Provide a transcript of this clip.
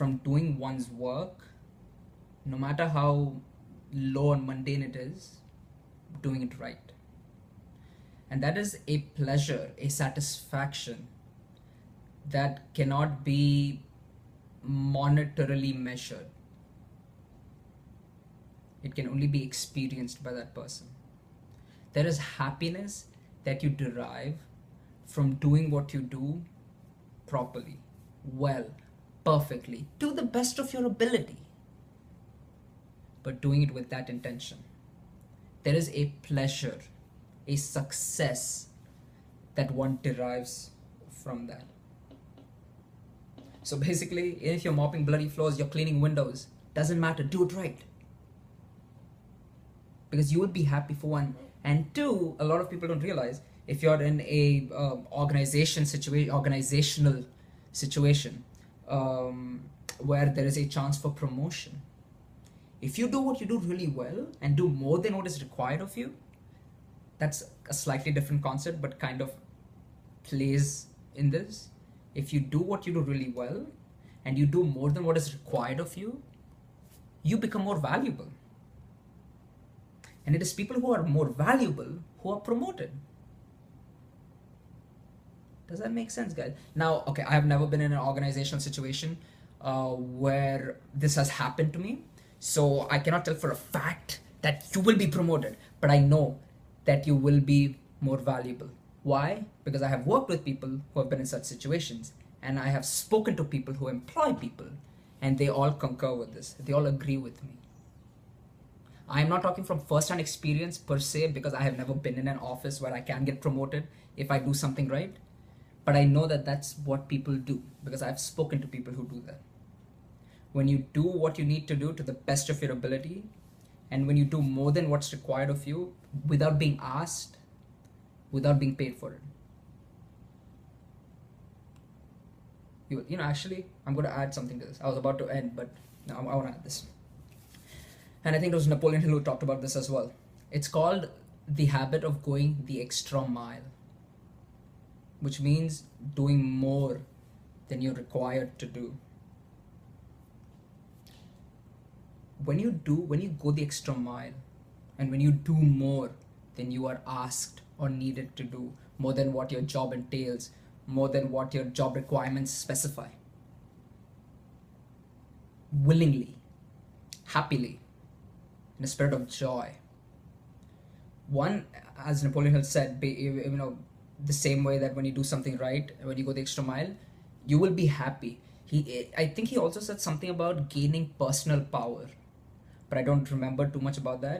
from doing one's work, no matter how low and mundane it is, doing it right. And that is a pleasure, a satisfaction that cannot be monetarily measured. It can only be experienced by that person. There is happiness that you derive from doing what you do properly, well, perfectly, to the best of your ability, but doing it with that intention. There is a pleasure, a success that one derives from that. So basically, if you're mopping bloody floors, you're cleaning windows, doesn't matter, do it right. Because you will be happy for one. And two, a lot of people don't realize, if you're in a organizational situation where there is a chance for promotion, if you do what you do really well and do more than what is required of you, that's a slightly different concept, but kind of plays in this. If you do what you do really well and you do more than what is required of you, you become more valuable. And it is people who are more valuable who are promoted. Does that make sense, guys? Now, okay, I have never been in an organizational situation where this has happened to me. So I cannot tell for a fact that you will be promoted, but I know that you will be more valuable. Why? Because I have worked with people who have been in such situations, and I have spoken to people who employ people, and they all concur with this. They all agree with me. I am not talking from first-hand experience per se, because I have never been in an office where I can get promoted if I do something right. But I know that that's what people do, because I've spoken to people who do that. When you do what you need to do to the best of your ability, and when you do more than what's required of you without being asked, without being paid for it. You know, actually, I'm going to add something to this. I was about to end, but no, I want to add this. And I think it was Napoleon Hill who talked about this as well. It's called the habit of going the extra mile, which means doing more than you're required to do. When you go the extra mile, and when you do more than you are asked or needed to do, more than what your job entails, more than what your job requirements specify, willingly, happily, in a spirit of joy. One, as Napoleon Hill said, the same way that when you do something right, when you go the extra mile, you will be happy. I think he also said something about gaining personal power, but I don't remember too much about that.